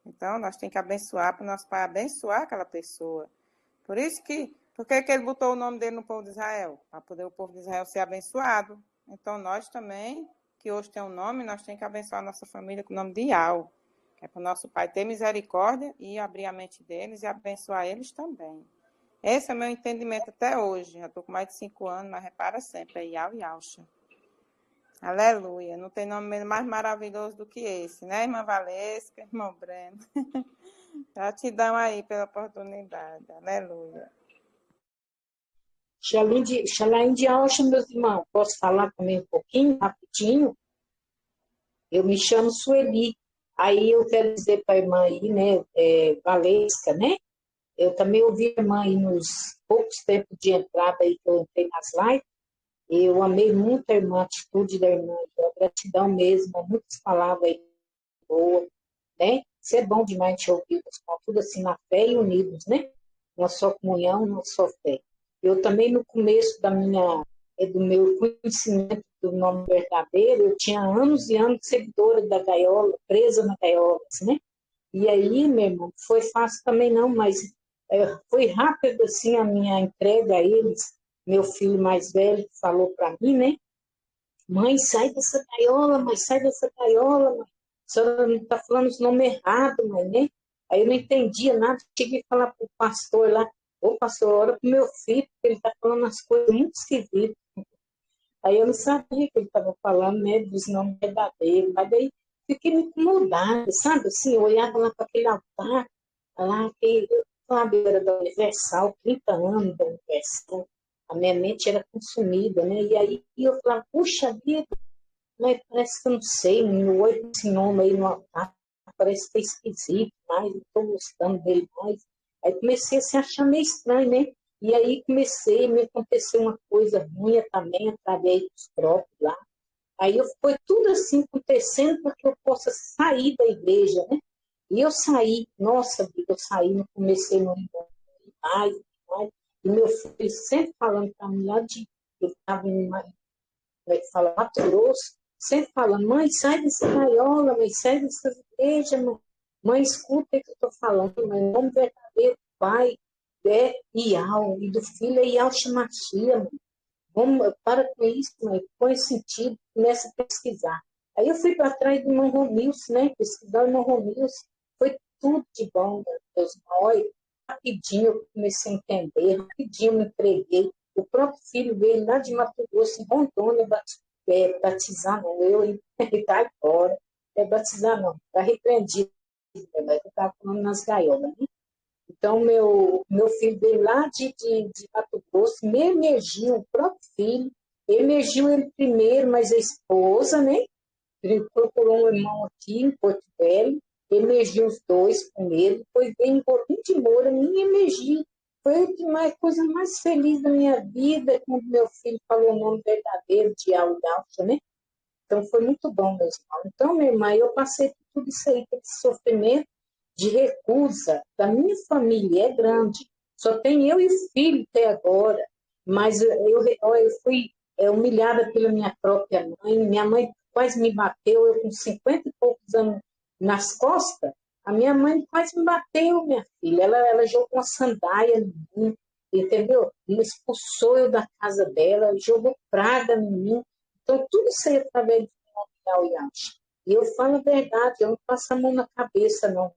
Então, nós temos que abençoar para o nosso Pai abençoar aquela pessoa. Por isso que, por que ele botou o nome dele no povo de Israel? Para poder o povo de Israel ser abençoado. Então, nós também, que hoje tem um nome, nós temos que abençoar a nossa família com o nome de Yahweh. Que é para o nosso Pai ter misericórdia e abrir a mente deles e abençoar eles também. Esse é o meu entendimento até hoje. Já estou com mais de 5 anos, mas repara sempre, é Yahweh e Yahusha. Aleluia. Não tem nome mais maravilhoso do que esse, né, irmã Valesca, irmão Breno? Gratidão aí pela oportunidade. Aleluia. Xalaim de Alcha, meus irmãos. Posso falar também um pouquinho, rapidinho? Eu me chamo Sueli. Aí eu quero dizer para a irmã aí, né, Valesca, né? Eu também ouvi a irmã aí nos poucos tempos de entrada aí que eu entrei nas lives. Eu amei muito a irmã, a atitude da irmã, a gratidão mesmo, muitas palavras aí boas, né? Isso é bom demais de ouvir, tudo assim na fé e unidos, né? Uma só comunhão, uma só fé. Eu também, no começo do meu conhecimento do nome verdadeiro, eu tinha anos e anos de seguidora da gaiola, presa na gaiola, né? E aí, meu irmão, foi fácil também não, mas foi rápido assim a minha entrega a eles. Meu filho mais velho falou para mim, né? Mãe, sai dessa gaiola, mãe, sai dessa gaiola, mãe. A senhora não está falando os nomes errados, mãe, né? Aí eu não entendia nada, cheguei a falar para o pastor lá, ô pastor, ora para o meu filho, porque ele está falando as coisas muito esquisitas. Aí eu não sabia que ele estava falando, né, dos nomes verdadeiros, mas daí fiquei me incomodada, sabe? Assim, eu olhava lá para aquele altar, lá que sabe, era da Universal, 30 anos da Universal, a minha mente era consumida, né? E aí eu falava, puxa vida, mas parece que eu não sei, não olho esse nome aí no altar, parece que é esquisito, mas não estou gostando dele mais. Aí comecei a se achar meio estranho, né? E aí comecei, me aconteceu uma coisa ruim também, através dos próprios lá. Aí foi tudo assim acontecendo para que eu possa sair da igreja, né? E eu saí, nossa, eu saí, não comecei no mais, e meu filho sempre falando para mim lá eu estava em Mato Grosso, sempre falando, mãe, sai dessa gaiola, mãe, sai dessa igreja, mãe, escuta o que eu estou falando, mãe, o nome verdadeiro do pai é Iau, e do filho é Iau Shemachia, mãe. Vamos, para com isso, mãe, põe sentido, começa a pesquisar. Aí eu fui para trás do irmão Romilson, né? Pesquisar o irmão Romilson. Foi tudo de bom, meus irmãos. Rapidinho eu comecei a entender, rapidinho eu me entreguei. O próprio filho veio lá de Mato Grosso, em Rondônia, batizar, não, eu está fora. Batizar não, está repreendido, né? Eu estava falando nas gaiolas, né? Então, meu filho veio lá de Mato Grosso, me emergiu, o próprio filho, emergiu ele primeiro, mas a esposa, né? Ele procurou um irmão aqui em Porto Velho, emergiu os dois primeiro, depois veio em Bolinho de Moura, me emergiu. Foi a coisa mais feliz da minha vida quando meu filho falou o nome verdadeiro de Aldácia, né? Então, foi muito bom, meus irmãos. Então, minha irmã, eu passei por tudo isso aí, por esse sofrimento de recusa da minha família, é grande. Só tem eu e o filho até agora. Mas eu fui humilhada pela minha própria mãe. Minha mãe quase me bateu, eu com 50 e poucos anos nas costas. A minha mãe quase me bateu, minha filha. Ela jogou uma sandália em mim, entendeu? Me expulsou eu da casa dela, jogou praga em mim. Então, tudo isso aí através de Miguel Yacht. E eu falo a verdade, eu não passo a mão na cabeça, não.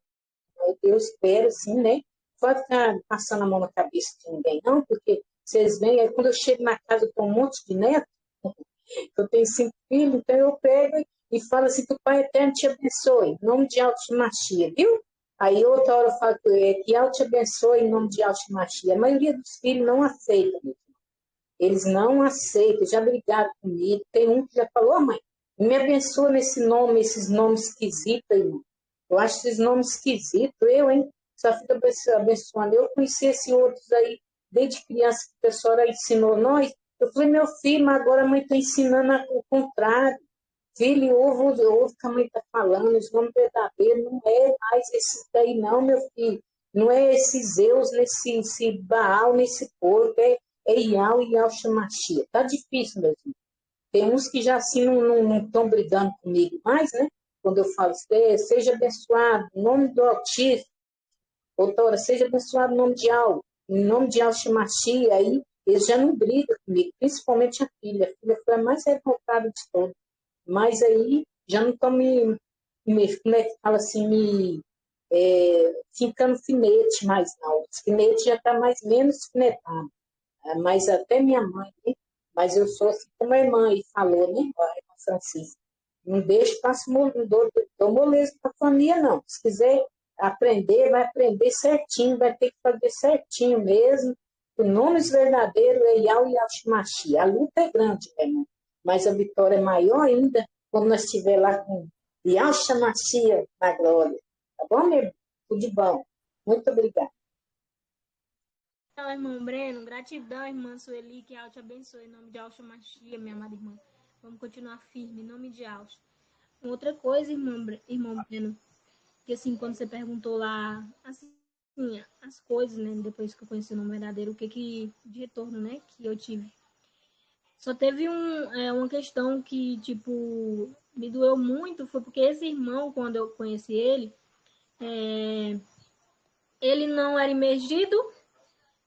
Eu espero, assim, né? Não pode ficar passando a mão na cabeça de ninguém, não, porque vocês veem, aí quando eu chego na casa, eu tenho um monte de neto, eu tenho 5 filhos, então eu pego e falo assim, que o Pai Eterno te abençoe, em nome de Alto Machia, viu? Aí outra hora eu falo que Alto te abençoe em nome de Alto Machia. A maioria dos filhos não aceita, eles não aceitam, já brigaram comigo. Tem um que já falou, oh, mãe, me abençoa nesse nome, esses nomes esquisitos aí. Eu acho esses nomes esquisitos, hein? Só fica abençoando. Eu conheci esses outros aí, desde criança, que a senhora ensinou nós. Eu falei, meu filho, mas agora a mãe está ensinando o contrário. Filho, ouve o que a mãe está falando, os nomes verdadeiros, não é mais esse daí, não, meu filho. Não é esse Zeus, esse Baal, nesse porco, é Iau e Iau Shamashia. Tá difícil, meu filho. Tem uns que já assim não estão brigando comigo mais, né? Quando eu falo, seja abençoado, em nome do Altíssimo. Outra hora, seja abençoado em nome de Iau. Em nome de Iau Shamashia, aí eles já não brigam comigo, principalmente a filha. A filha foi a mais revoltada de todas. Mas aí já não estão como é que fala assim, ficando finete mais não. Os finete já está mais menos finetado. Mas até minha mãe, né? Mas eu sou assim como a irmã aí falou, né? A irmã Francisca. Não deixo, passo dou moleza para a família, não. Se quiser aprender, vai aprender certinho, vai ter que fazer certinho mesmo. O nome verdadeiro é Yau Yashimashi. A luta é grande, né, irmão? Mas a vitória é maior ainda quando nós estiver lá com Yashimashi na glória. Tá bom, meu irmão? Tudo de bom. Muito obrigada. Então, irmão Breno, gratidão, irmã Sueli, que Deus te abençoe, em nome de Alxa Machia, minha amada irmã. Vamos continuar firme, em nome de Alxa. Outra coisa, irmão Breno, que assim, quando você perguntou lá, assim, as coisas, né, depois que eu conheci o nome verdadeiro, o que de retorno, né, que eu tive. Só teve uma questão que, tipo, me doeu muito, foi porque esse irmão, quando eu conheci ele não era imergido,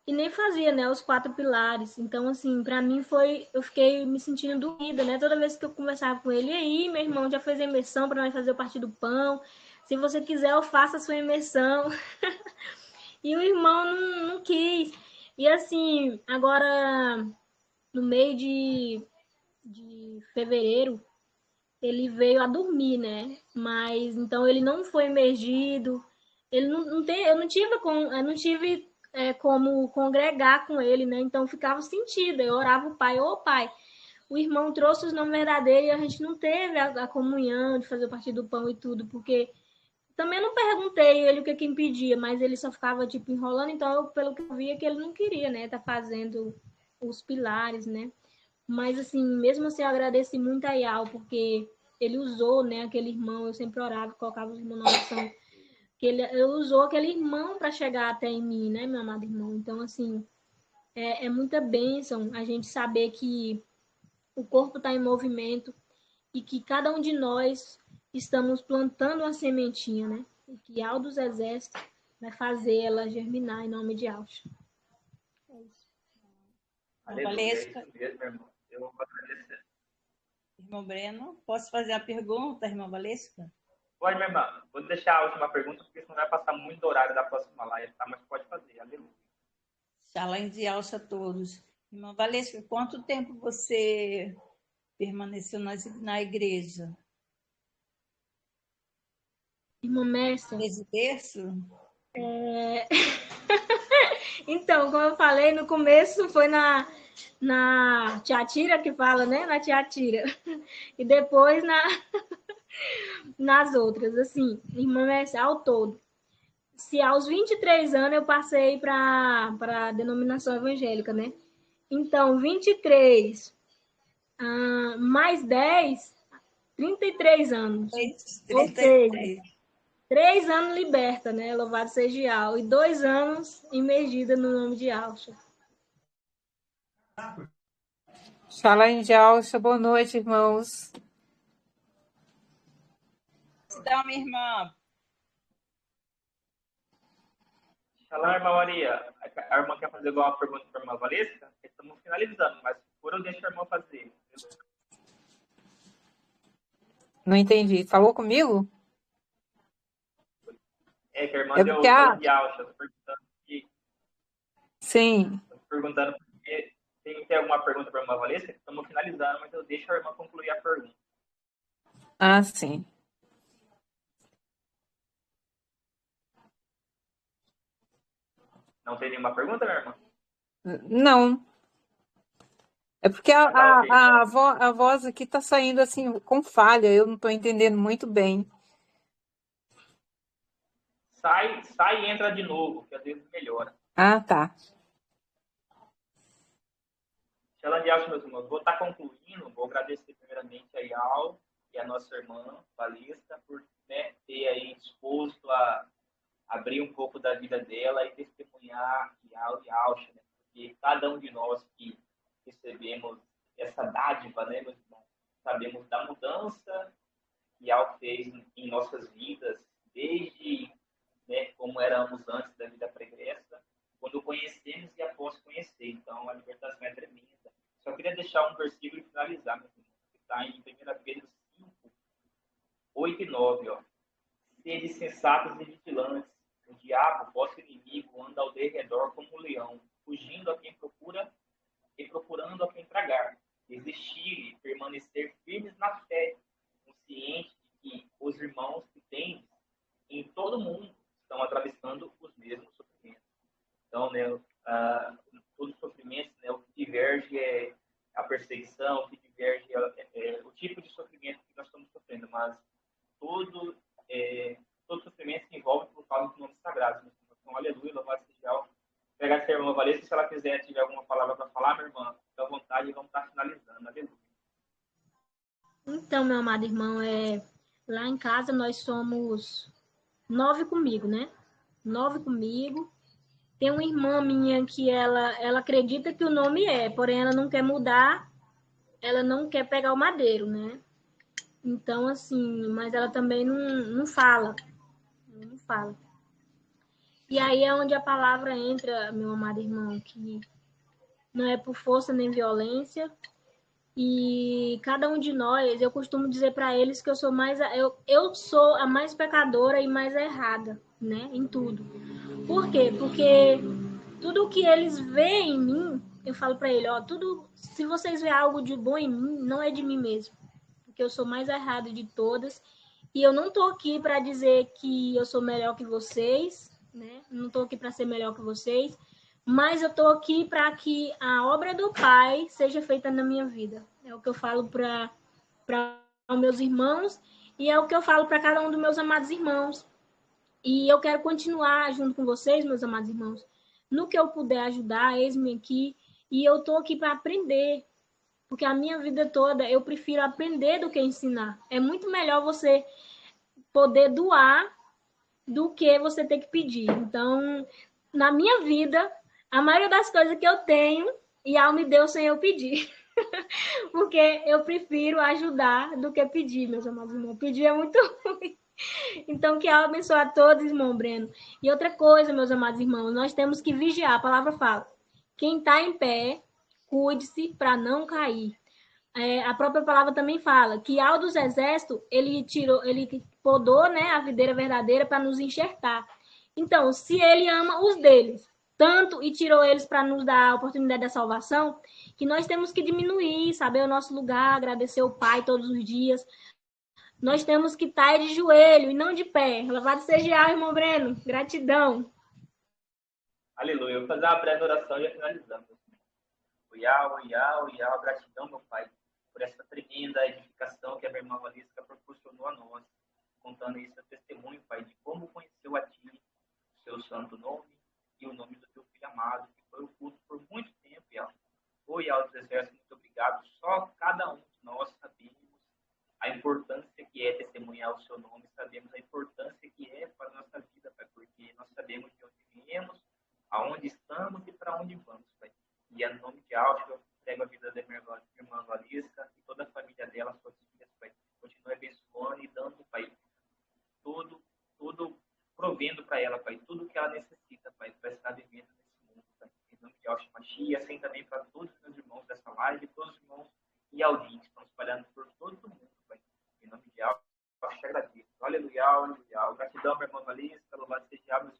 e nem fazia, né, os 4 pilares. Então, assim, para mim eu fiquei me sentindo doída, né? Toda vez que eu conversava com ele, e aí, meu irmão, já fez a imersão para nós fazer o Partir do Pão. Se você quiser, eu faço a sua imersão. E o irmão não quis. E assim, agora, no meio de fevereiro, ele veio a dormir, né? Mas, então, ele não foi imergido. Ele não tem, eu não tive como congregar com ele, né? Então ficava sentido. Eu orava o pai, ô pai. O irmão trouxe os nomes verdadeiros e a gente não teve a comunhão de fazer o partir do pão e tudo, porque também não perguntei ele o que impedia, mas ele só ficava tipo enrolando. Então, pelo que eu via, que ele não queria, né? Tá fazendo os pilares, né? Mas assim, mesmo assim, eu agradeci muito a Yal, porque ele usou, né, aquele irmão. Eu sempre orava, colocava os irmãos na oração, que ele usou aquele irmão para chegar até em mim, né, meu amado irmão? Então, assim, é muita bênção a gente saber que o corpo está em movimento e que cada um de nós estamos plantando uma sementinha, né? E que Al dos Exércitos vai fazer ela germinar em nome de Alcha. É isso. Aleluia, é isso mesmo, irmão. Eu vou agradecer. Irmão Breno, posso fazer a pergunta, irmã Valesca? Pode, minha irmã. Vou deixar a última pergunta, porque senão vai passar muito do horário da próxima live, tá? Mas pode fazer, aleluia. Shalom de alça a todos. Irmã Valesca, quanto tempo você permaneceu na igreja? Irmã Mércia. Desde berço? Então, como eu falei, no começo foi na Tiatira que fala, né? Na Tiatira. E depois nas outras, assim, irmã Mércia, ao todo. Se aos 23 anos eu passei para a denominação evangélica, né? Então, 23 mais 10, 33 anos. 33. Ou seja, 3 anos liberta, né? Louvado seja Al. E 2 anos imergida no nome de Alcha. Shalom de Alcha, boa noite, irmãos. Então, minha irmã. Shalom, irmã Maria. A irmã quer fazer alguma pergunta para a irmã Valesca? Estamos finalizando, mas por eu deixo a irmã fazer. Não entendi. Falou comigo? É, que a irmã É deu porque o nome de Alcha. Estou perguntando aqui. Sim. Estou perguntando porque tem alguma pergunta para a irmã Valesca? Estamos finalizando, mas eu deixo a irmã concluir a pergunta. Ah, sim. Não tem nenhuma pergunta, minha irmã? Não. É porque Tá, ok. a voz aqui está saindo assim com falha, eu não estou entendendo muito bem. Sai e entra de novo, que às vezes melhora. Ah, tá. Shalom de Alcha, meus irmãos. Vou estar concluindo, vou agradecer primeiramente a Yal e a nossa irmã Valesca por, né, ter aí disposto a abrir um pouco da vida dela e testemunhar Yal e Alcha, né? Porque cada um de nós que recebemos essa dádiva, né, meus irmãos, sabemos da mudança que Yal fez em nossas vidas, desde, né, como éramos antes da vida pregressa, quando conhecemos e após conhecer. Então, a libertação é tremenda. Só queria deixar um versículo e finalizar, meu irmão, que está em 1 Pedro 5, 8 e 9. Ó. Sede sensatos e vigilantes. O diabo, vosso inimigo, anda ao derredor como um leão, fugindo a quem procura e procurando a quem tragar. Resistir e permanecer firmes na fé, consciente de que os irmãos que têm em todo mundo estão atravessando os mesmos sofrimentos. Então, né, todos os sofrimentos, né, o que diverge é a perseguição, o que diverge é o tipo de sofrimento que nós estamos sofrendo, mas todo sofrimento se envolve por causa do nome sagrado. Então, aleluia, louvado seja o. Pegar essa irmã Valesca, se ela quiser, tiver alguma palavra para falar, minha irmã, fica à vontade e vamos estar finalizando. Aleluia. Então, meu amado irmão, lá em casa nós somos 9 comigo, né? 9 comigo. Tem uma irmã minha que ela acredita que o nome porém ela não quer mudar, ela não quer pegar o madeiro, né? Então, assim, mas ela também não fala. Não fala. E aí é onde a palavra entra, meu amado irmão, que não é por força nem violência. E cada um de nós, eu costumo dizer para eles que eu sou a mais pecadora e mais errada, né? Em tudo. Por quê? Porque tudo que eles veem em mim, eu falo para ele, ó, se vocês verem algo de bom em mim, não é de mim mesmo, porque eu sou mais errada de todas, e eu não tô aqui para dizer que eu sou melhor que vocês, né? Não tô aqui para ser melhor que vocês, mas eu tô aqui para que a obra do Pai seja feita na minha vida. É o que eu falo para os meus irmãos e é o que eu falo para cada um dos meus amados irmãos. E eu quero continuar junto com vocês, meus amados irmãos. No que eu puder ajudar, eis-me aqui. E eu estou aqui para aprender. Porque a minha vida toda eu prefiro aprender do que ensinar. É muito melhor você poder doar do que você ter que pedir. Então, na minha vida, a maioria das coisas que eu tenho, Yal me deu sem eu pedir. Porque eu prefiro ajudar do que pedir, meus amados irmãos. Pedir é muito ruim. Então, que Yal abençoe a todos, irmão Breno. E outra coisa, meus amados irmãos, nós temos que vigiar. A palavra fala, quem está em pé, cuide-se para não cair. a própria palavra também fala que ao dos exércitos, ele podou, né, a videira verdadeira para nos enxertar. Então, se ele ama os deles tanto e tirou eles para nos dar a oportunidade da salvação, que nós temos que diminuir, saber o nosso lugar, agradecer o Pai todos os dias. Nós temos que estar de joelho e não de pé. Louvado seja o irmão Breno. Gratidão. Aleluia. Eu vou fazer uma breve oração e já finalizamos. Uiau, gratidão, meu Pai, por essa tremenda edificação que a minha irmã Valesca proporcionou a nós, contando esse testemunho, Pai, de como conheceu a Ti, o Seu santo nome e o nome do Teu Filho amado, que foi oculto por muito tempo, Iau. Iau dos Exércitos, muito obrigado. Só cada um de nós sabemos a importância que é testemunhar o Seu nome, sabemos a importância que é para a nossa vida, Pai, porque nós sabemos de onde viemos, aonde estamos e para onde vamos, Pai. E em nome de Alfa, eu entrego a vida da minha irmã Valesca e toda a família dela, suas filhas, Pai. Continue abençoando e dando, Pai, tudo provendo para ela, Pai, tudo que ela necessita, Pai, para estar vivendo nesse mundo, Pai. Em nome de Alfa Machia, assim também para todos os meus irmãos dessa live, todos os irmãos e Aldim, que estão espalhando por todo o mundo, Pai. Em nome de Alfa, eu te agradeço. Aleluia. Gratidão, minha irmã Valesca, louvado seja meus irmãos.